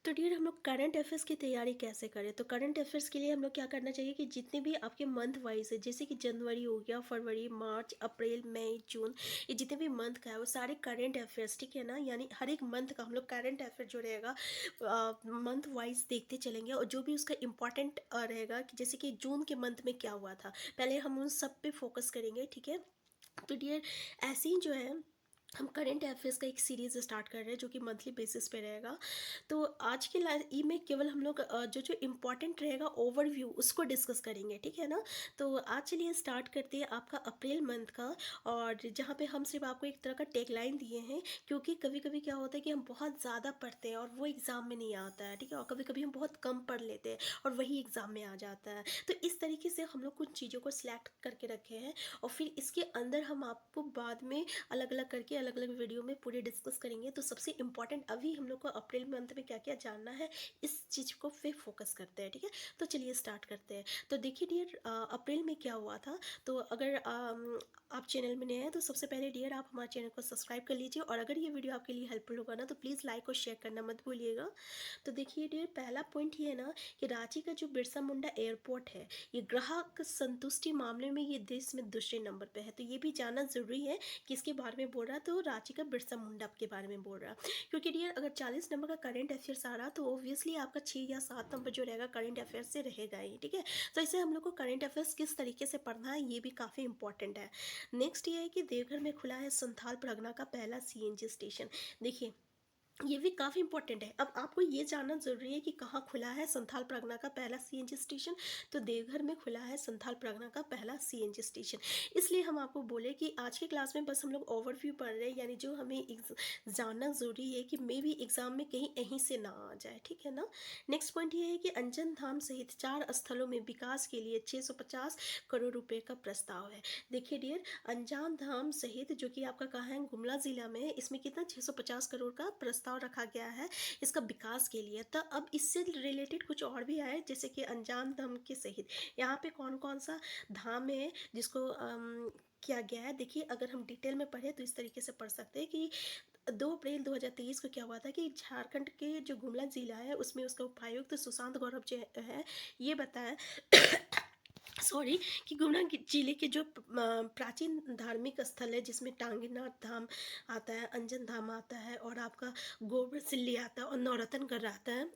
तो डियर हम लोग करंट अफेयर्स की तैयारी कैसे करें? तो करंट अफेयर्स के लिए हम लोग क्या करना चाहिए कि जितने भी आपके मंथ वाइज है, जैसे कि जनवरी हो गया, फरवरी, मार्च, अप्रैल, मई, जून, ये जितने भी मंथ का है वो सारे करंट अफेयर्स, ठीक है ना? यानी हर एक मंथ का हम लोग करंट अफेयर जो रहेगा मंथ वाइज देखते चलेंगे, और जो भी उसका इम्पोर्टेंट रहेगा कि जैसे कि जून के मंथ में क्या हुआ था, पहले हम उन सब पे फोकस करेंगे, ठीक है? तो डियर ऐसे ही जो है हम करेंट अफेयर्स का एक सीरीज स्टार्ट कर रहे हैं जो कि मंथली बेसिस पे रहेगा। तो आज के ई में केवल हम लोग जो जो इम्पोर्टेंट रहेगा ओवरव्यू उसको डिस्कस करेंगे, ठीक है ना? तो आज चलिए स्टार्ट करते हैं आपका अप्रैल मंथ का। और जहाँ पे हम सिर्फ आपको एक तरह का टैगलाइन दिए हैं, क्योंकि कभी कभी क्या होता है कि हम बहुत ज़्यादा पढ़ते हैं और वो एग्ज़ाम में नहीं आता है, ठीक है? और कभी कभी हम बहुत कम पढ़ लेते हैं और वही एग्ज़ाम में आ जाता है। तो इस तरीके से हम लोग कुछ चीज़ों को सिलेक्ट करके रखे हैं, और फिर इसके अंदर हम आपको बाद में अलग अलग करके अलग अलग वीडियो में पूरे डिस्कस करेंगे। तो सबसे इम्पॉर्टेंट अभी हम लोग को अप्रैल मंथ में क्या क्या जानना है, इस चीज़ को फिर फोकस करते हैं, ठीक है? तो चलिए स्टार्ट करते हैं। तो देखिए डियर, अप्रैल में क्या हुआ था। तो अगर आप चैनल में नए हैं तो सबसे पहले डियर आप हमारे चैनल को सब्सक्राइब कर लीजिए, और अगर ये वीडियो आपके लिए हेल्पफुल होगा ना तो प्लीज़ लाइक और शेयर करना मत भूलिएगा। तो देखिए डियर, पहला पॉइंट ये है ना कि रांची का जो बिरसा मुंडा एयरपोर्ट है, ये ग्राहक संतुष्टि मामले में ये देश में दूसरे नंबर पे है। तो ये भी जानना ज़रूरी है किसके बारे में बोल रहा है, तो रांची का बिरसा मुंडा के बारे में बोल रहा है। क्योंकि डियर अगर 40 नंबर का करंट अफेयर्स आ रहा तो ऑब्वियसली आपका 6 या 7 नंबर जो रहेगा करंट अफेयर्स से रहेगा ही, ठीक है? तो इसे हम लोग को करंट अफेयर्स किस तरीके से पढ़ना है ये भी काफ़ी इंपॉर्टेंट है। नेक्स्ट ये है कि देवघर में खुला है संथाल परगना का पहला सीएनजी स्टेशन। देखिए, ये भी काफ़ी इंपॉर्टेंट है। अब आपको ये जानना ज़रूरी है कि कहाँ खुला है संथाल परगना का पहला सीएनजी स्टेशन। तो देवघर में खुला है संथाल परगना का पहला सीएनजी स्टेशन। इसलिए हम आपको बोले कि आज की क्लास में बस हम लोग ओवरव्यू पढ़ रहे हैं, यानी जो हमें जानना ज़रूरी है कि मे भी एग्जाम में कहीं यहीं से ना आ जाए, ठीक है ना? नेक्स्ट पॉइंट ये है कि अंजन धाम सहित 4 स्थलों में विकास के लिए 650 करोड़ रुपए का प्रस्ताव है। देखिए डियर, अंजान धाम सहित जो कि आपका कहाँ है, गुमला जिला में है, इसमें कितना 650 करोड़ का प्रस्ताव रखा गया है इसका विकास के लिए। तो अब इससे रिलेटेड कुछ और भी आए, जैसे कि अंजान धाम के सहित यहाँ पे कौन कौन सा धाम है जिसको किया गया है। देखिए, अगर हम डिटेल में पढ़े तो इस तरीके से पढ़ सकते हैं कि 2 अप्रैल 2023 को क्या हुआ था कि झारखंड के जो गुमला जिला है उसमें उसका उपायुक्त तो सुशांत गौरव जो है ये बताया सॉरी, कि गुना जिले के जो प्राचीन धार्मिक स्थल है जिसमें टांगीनाथ धाम आता है, अंजन धाम आता है, और आपका गोबर सिल्ली आता है और नौरतनगढ़ आता है,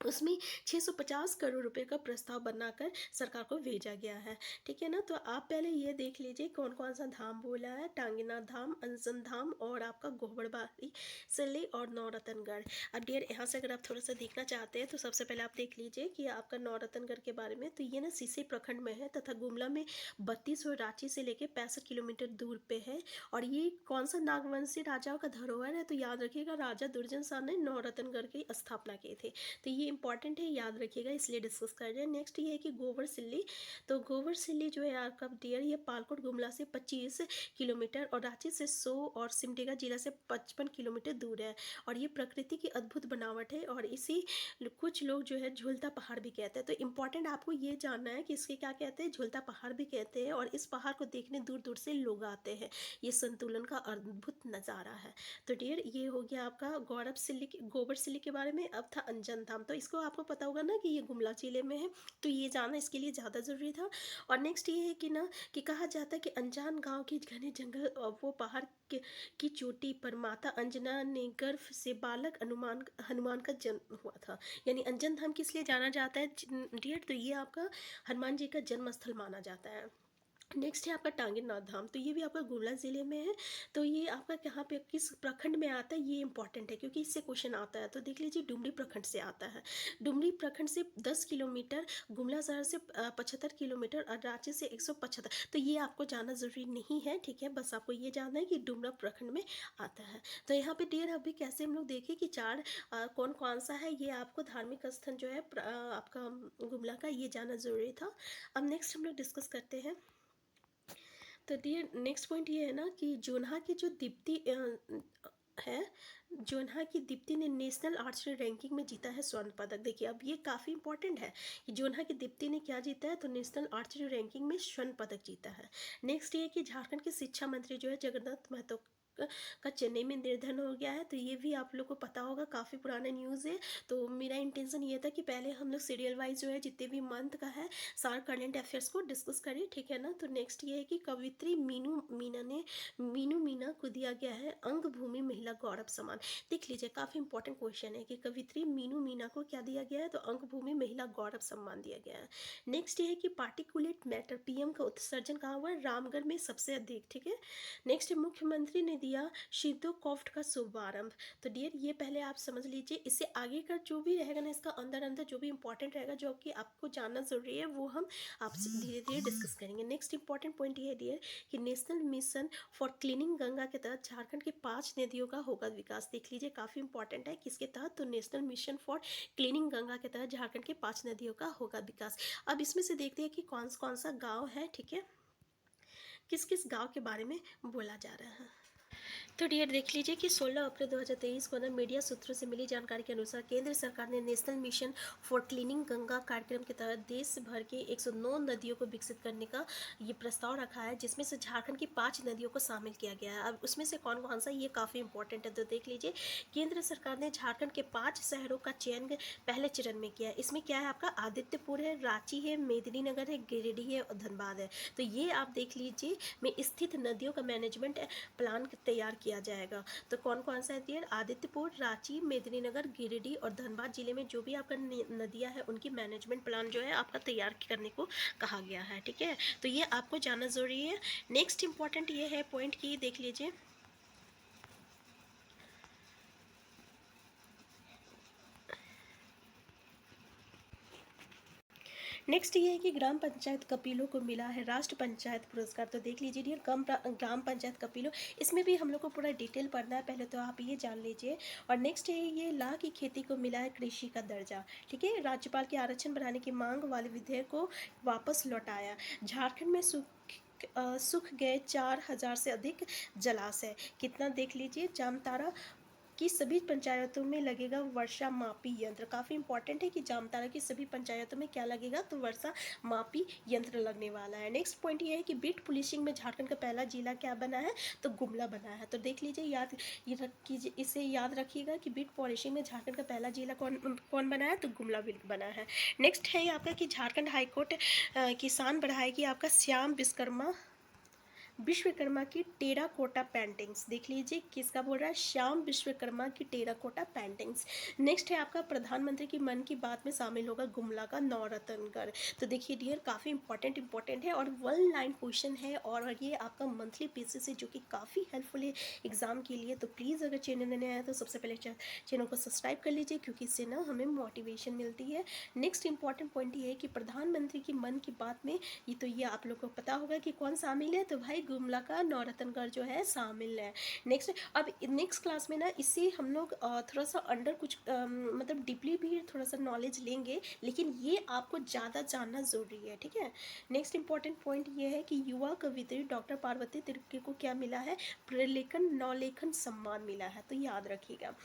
उसमें 650 करोड़ रुपए का प्रस्ताव बनाकर सरकार को भेजा गया है, ठीक है ना? तो आप पहले ये देख लीजिए कौन कौन सा धाम बोला है, टांगीनाथ धाम, अंजन धाम, और आपका गोबरबारी सिल्ली और नौरतनगढ़। अब डियर यहाँ से अगर आप थोड़ा सा देखना चाहते हैं तो सबसे पहले आप देख लीजिए कि आपका नौरतनगढ़ के बारे में, तो ये ना सीसे प्रखंड में है तथा गुमला में 32 और रांची से लेके 65 किलोमीटर दूर पे है। और ये कौन सा नागवंशी राजाओं का धरोहर है, तो याद रखिएगा राजा दुर्जन शाह ने नौरतनगढ़ की स्थापना की थी। तो ये इंपॉर्टेंट है, याद रखिएगा, इसलिए डिस्कस कर रहे हैं। नेक्स्ट ये है कि गोबर सिल्ली। तो गोबर सिल्ली जो है आपका डियर, ये पालकोट गुमला से 25 किलोमीटर और रांची से 100 और सिमडेगा जिला से 55 किलोमीटर दूर है। और ये प्रकृति की अद्भुत बनावट है, और इसी कुछ लोग जो है झूलता पहाड़ भी कहते हैं। तो इंपॉर्टेंट आपको ये जानना है कि इसके क्या कहते हैं, झूलता पहाड़ भी कहते हैं, और इस पहाड़ को देखने दूर दूर से लोग आते हैं। ये संतुलन का अद्भुत नज़ारा है। तो डियर ये हो गया आपका गौरव सिल्ली गोबर सिल्ली के बारे में। अब था अंजन धाम, तो इसको आपको पता होगा ना कि ये गुमला जिले में है, तो ये जानना इसके लिए ज़्यादा ज़रूरी था। और नेक्स्ट ये है कि ना कि कहा जाता है कि अनजान गांव के घने जंगल और वो पहाड़ की चोटी पर माता अंजना ने गर्भ से बालक हनुमान हनुमान का जन्म हुआ था। यानी अंजन धाम किस लिए जाना जाता है डियर, तो ये आपका हनुमान जी का जन्म स्थल माना जाता है। नेक्स्ट है आपका टांगीनाथ धाम, तो ये भी आपका गुमला ज़िले में है। तो ये आपका कहाँ पे किस प्रखंड में आता है ये इंपॉर्टेंट है, क्योंकि इससे क्वेश्चन आता है। तो देख लीजिए, डुमरी प्रखंड से आता है। डुमरी प्रखंड से 10 किलोमीटर, गुमला शहर से 75 किलोमीटर, और रांची से 175। तो ये आपको जानना ज़रूरी नहीं है, ठीक है? बस आपको ये जानना है कि डुमरा प्रखंड में आता है। तो यहाँ पे डियर अभी कैसे हम लोग देखें कि चार कौन कौन सा है, ये आपको धार्मिक स्थल जो है आपका गुमला का, ये जानना ज़रूरी था। अब नेक्स्ट हम लोग डिस्कस करते हैं। तो डियर नेक्स्ट पॉइंट ये है ना कि जोन्हा की जो दीप्ति है, जोन्हा की दीप्ति ने नेशनल आर्चरी रैंकिंग में जीता है स्वर्ण पदक। देखिए, अब ये काफ़ी इंपॉर्टेंट है कि जोन्हा की दीप्ति ने क्या जीता है, तो नेशनल आर्चरी रैंकिंग में स्वर्ण पदक जीता है। नेक्स्ट ये कि झारखंड के शिक्षा मंत्री जो है जगन्नाथ महतो का चेन्नई में निर्धन हो गया है, तो ये भी आप लोग को पता होगा, काफ़ी पुराना न्यूज़ है। तो मेरा इंटेंशन ये था कि पहले हम लोग सीरियल वाइज जो है जितने भी मंथ का है सारा करंट अफेयर्स को डिस्कस करें, ठीक है ना। तो नेक्स्ट ये है कि कवित्री मीनू मीना को दिया गया है अंग भूमि महिला गौरव सम्मान। देख लीजिए, काफ़ी इंपॉर्टेंट क्वेश्चन है कि कवित्री मीनू मीना को क्या दिया गया है, तो अंग भूमि महिला गौरव सम्मान दिया गया है। नेक्स्ट ये है कि पार्टिकुलेट मैटर पीएम का उत्सर्जन कहाँ हुआ है, रामगढ़ में सबसे अधिक, ठीक है। नेक्स्ट मुख्यमंत्री ने दिया शिद्धो कॉफ्ट का शुभारंभ। तो डियर ये पहले आप समझ लीजिए, इससे आगे का जो भी रहेगा ना, इसका अंदर अंदर जो भी इंपॉर्टेंट रहेगा जो कि आपको जानना जरूरी है, वो हम आपसे धीरे धीरे डिस्कस करेंगे। नेक्स्ट इंपॉर्टेंट पॉइंट ये है डियर कि national mission for cleaning Ganga के तहत झारखंड के 5 नदियों का होगा विकास। देख लीजिए, काफ़ी इंपॉर्टेंट है किसके तहत, तो national mission for cleaning Ganga के तहत झारखंड के 5 नदियों का होगा विकास। अब इसमें से देखते हैं कि कौन सा गाँव है, ठीक है, किस किस गांव के बारे में बोला जा रहा है। तो डियर देख लीजिए कि 16 अप्रैल 2023 को ना मीडिया सूत्रों से मिली जानकारी के अनुसार केंद्र सरकार ने national mission for cleaning Ganga कार्यक्रम के तहत देश भर के 109 नदियों को विकसित करने का ये प्रस्ताव रखा है, जिसमें से झारखंड की 5 नदियों को शामिल किया गया है। अब उसमें से कौन कौन सा, ये काफ़ी इंपॉर्टेंट है। तो देख लीजिए, केंद्र सरकार ने झारखंड के 5 शहरों का चयन पहले चरण में किया है। इसमें क्या है, आपका आदित्यपुर है, रांची है, मेदिनीनगर है, गिरिडीह है और धनबाद है। तो ये आप देख लीजिए में स्थित नदियों का मैनेजमेंट प्लान तैयार किया जाएगा। तो कौन कौन सा है, आदित्यपुर, रांची, मेदिनीनगर, गिरिडीह और धनबाद जिले में जो भी आपका नदियां है उनकी मैनेजमेंट प्लान जो है आपका तैयार करने को कहा गया है, ठीक है। तो ये आपको जानना जरूरी है। नेक्स्ट इंपॉर्टेंट ये है पॉइंट की, देख लीजिए, नेक्स्ट ये है कि ग्राम पंचायत कपिलो को मिला है राष्ट्र पंचायत पुरस्कार। तो देख लीजिए डियर, ग्राम पंचायत कपिलो, इसमें भी हम लोग को पूरा डिटेल पढ़ना है, पहले तो आप ये जान लीजिए। और नेक्स्ट है ये लाह की खेती को मिला है कृषि का दर्जा, ठीक है। राज्यपाल के आरक्षण बढ़ाने की मांग वाले विधेयक को वापस लौटाया। झारखंड में सूख गए 4,000 से अधिक जलाशय, कितना देख लीजिए, जामताड़ा कि सभी पंचायतों में लगेगा वर्षा मापी यंत्र। काफ़ी इंपॉर्टेंट है कि जामताड़ा की सभी पंचायतों में क्या लगेगा, तो वर्षा मापी यंत्र लगने वाला है। नेक्स्ट पॉइंट ये है कि बीट पुलिसिंग में झारखंड का पहला जिला क्या बना है, तो गुमला बना है। तो देख लीजिए, ये रख कीजिए, इसे याद रखिएगा कि बीट पॉलिशिंग में झारखंड का पहला जिला कौन बना है, तो गुमला बना है। नेक्स्ट है आपका कि झारखंड हाईकोर्ट किसान बढ़ाएगी आपका श्याम विश्वकर्मा की टेराकोटा पेंटिंग्स। देख लीजिए किसका बोल रहा है, श्याम विश्वकर्मा की टेराकोटा पेंटिंग्स। नेक्स्ट है आपका प्रधानमंत्री की मन की बात में शामिल होगा गुमला का नौरतनगढ़। तो देखिए डियर, काफ़ी इंपॉर्टेंट है और 1 लाइन क्वेश्चन है, और ये आपका मंथली बेसिस है जो कि काफ़ी हेल्पफुल है एग्जाम के लिए। तो प्लीज़ अगर चैनल नया है तो सबसे पहले चैनल को सब्सक्राइब कर लीजिए, क्योंकि इससे ना हमें मोटिवेशन मिलती है। नेक्स्ट इंपॉर्टेंट पॉइंट ये है कि प्रधानमंत्री की मन की बात में ये आप लोग को पता होगा कि कौन शामिल है, तो भाई गुमला का नौरतनगढ़ जो है शामिल है। नेक्स्ट, अब नेक्स्ट क्लास में ना इससे हम लोग थोड़ा सा अंडर कुछ मतलब डीपली भी थोड़ा सा नॉलेज लेंगे, लेकिन ये आपको ज़्यादा जानना ज़रूरी है, ठीक है। नेक्स्ट इंपॉर्टेंट पॉइंट ये है कि युवा कवित्री डॉक्टर पार्वती तिर्की को क्या मिला है, प्रलेखन नौलेखन सम्मान मिला है, तो याद रखिएगा।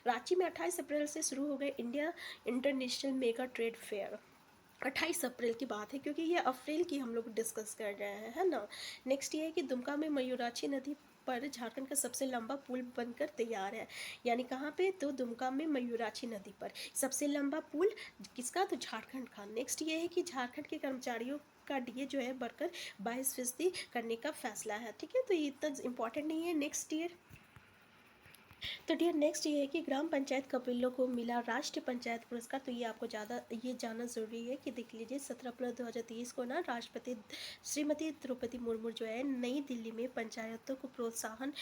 रांची में 28 अप्रैल से शुरू हो गए India international mega trade fair. 28 अप्रैल की बात है, क्योंकि ये अप्रैल की हम लोग डिस्कस कर रहे हैं, है ना। नेक्स्ट ये है कि दुमका में मयूराक्षी नदी पर झारखंड का सबसे लंबा पुल बनकर तैयार है। यानी कहाँ पे, तो दुमका में मयूराक्षी नदी पर सबसे लंबा पुल किसका, तो झारखंड का। नेक्स्ट ये है कि झारखंड के कर्मचारियों का डीए जो है बढ़कर 22% करने का फैसला है, ठीक है। तो ये इतना इंपॉर्टेंट नहीं है। नेक्स्ट ईयर, तो डियर नेक्स्ट ये है कि ग्राम पंचायत कपिलो को मिला राष्ट्रीय पंचायत पुरस्कार। तो ये आपको ज़्यादा ये जानना ज़रूरी है कि देख लीजिए 17 अप्रैल 2023 को ना राष्ट्रपति श्रीमती द्रौपदी मुर्मू जो है नई दिल्ली में पंचायतों को प्रोत्साहन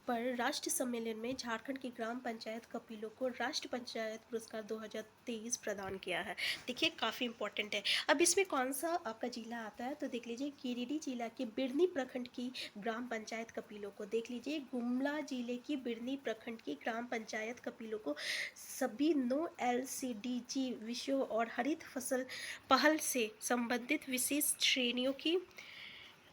पर राष्ट्रीय सम्मेलन में झारखंड की ग्राम पंचायत कपिलो को राष्ट्रीय पंचायत पुरस्कार 2023 प्रदान किया है। देखिए काफ़ी इंपॉर्टेंट है। अब इसमें कौन सा आपका जिला आता है, तो देख लीजिए गिरिडीह जिला के बिरनी प्रखंड की ग्राम पंचायत कपिलो को, देख लीजिए गुमला जिले की बिरनी प्रखंड की ग्राम पंचायत कपिलो को सभी नो LCDG विषयों और हरित फसल पहल से संबंधित विशेष श्रेणियों की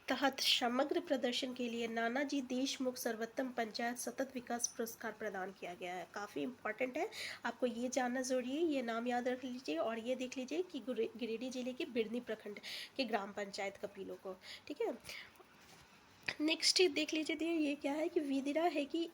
तहत समग्र प्रदर्शन के लिए नानाजी देशमुख सर्वोत्तम पंचायत सतत विकास पुरस्कार प्रदान किया गया है। काफ़ी इंपॉर्टेंट है, आपको ये जानना जरूरी है, ये नाम याद रख लीजिए। और ये देख लीजिए कि गिरिडीह जिले के बिरनी प्रखंड के ग्राम पंचायत कपिलो को, ठीक है। नेक्स्ट देख लीजिए डियर, ये क्या है कि विदिरा है कि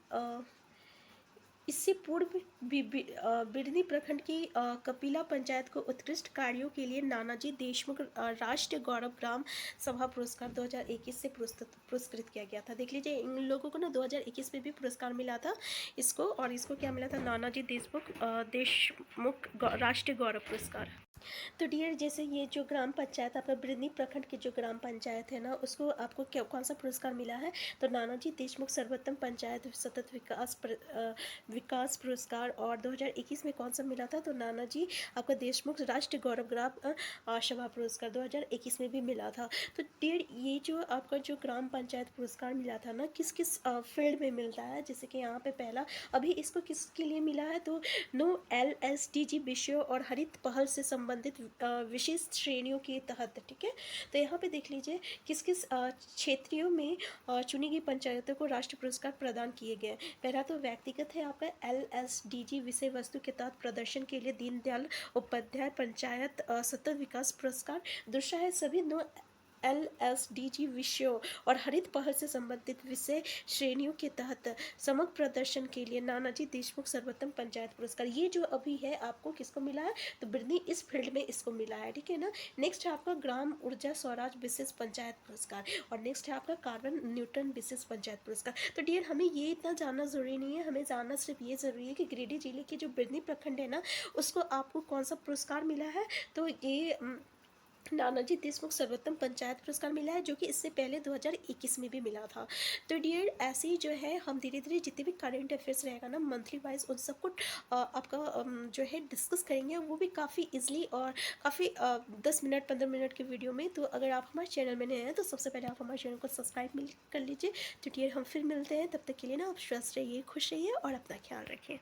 इससे पूर्व बिडनी प्रखंड की कपिला पंचायत को उत्कृष्ट कार्यों के लिए नानाजी देशमुख राष्ट्रीय गौरव ग्राम सभा पुरस्कार 2021 से पुरस्कृत किया गया था। देख लीजिए, इन लोगों को ना 2021 में भी पुरस्कार मिला था इसको, और इसको क्या मिला था, नानाजी देशमुख राष्ट्रीय गौरव पुरस्कार। तो डियर, जैसे ये जो ग्राम पंचायत आपका बिरनी प्रखंड की जो ग्राम पंचायत है ना, उसको आपको क्या कौन सा पुरस्कार मिला है, तो नानाजी देशमुख सर्वोत्तम पंचायत सतत विकास पुरस्कार। और 2021 में कौन सा मिला था, तो नानाजी आपका देशमुख राष्ट्रीय गौरव ग्राम सभा पुरस्कार 2021 में भी मिला था। तो डियर, ये जो आपका जो ग्राम पंचायत पुरस्कार मिला था ना, किस किस फील्ड में मिलता है, जैसे कि यहाँ पे पहला अभी इसको किसके लिए मिला है, तो नो LSDG विषयों और हरित पहल से संबंधित विशेष श्रेणियों के तहत, ठीक है। तो यहाँ पे देख लीजिए किस किस क्षेत्रों में चुनी गई पंचायतों को राष्ट्रीय पुरस्कार प्रदान किए गए। पहला तो व्यक्तिगत है आपका LSDG विषय वस्तु के तहत प्रदर्शन के लिए दीनदयाल उपाध्याय पंचायत सतत विकास पुरस्कार। दूसरा है सभी नो LSDG विषयों और हरित पहल से संबंधित विषय श्रेणियों के तहत समग्र प्रदर्शन के लिए नानाजी देशमुख सर्वोत्तम पंचायत पुरस्कार। ये जो अभी है आपको किसको मिला है, तो बिरनी इस फील्ड में इसको मिला है, ठीक है ना। नेक्स्ट है आपका ग्राम ऊर्जा स्वराज विशेष पंचायत पुरस्कार, और नेक्स्ट है आपका कार्बन न्यूट्रन विशेष पंचायत पुरस्कार। तो डियर, हमें ये इतना जानना जरूरी नहीं है, हमें जानना सिर्फ ये जरूरी है कि गिरिडीह जिले के जो बिरनी प्रखंड है ना, उसको आपको कौन सा पुरस्कार मिला है, तो ये नानाजी देशमुख सर्वोत्तम पंचायत पुरस्कार मिला है, जो कि इससे पहले 2021 में भी मिला था। तो डियर, ऐसे ही जो है हम धीरे धीरे जितने भी करंट अफेयर्स रहेगा ना मंथली वाइज, उन सबको आपका जो है डिस्कस करेंगे, वो भी काफ़ी इजली और काफ़ी 10 मिनट 15 मिनट की वीडियो में। तो अगर आप हमारे चैनल में नए हैं तो सबसे पहले आप हमारे चैनल को सब्सक्राइब कर लीजिए। तो डियर, हम फिर मिलते हैं, तब तक के लिए ना आप स्वस्थ रहिए, खुश रहिए और अपना ख्याल रखें।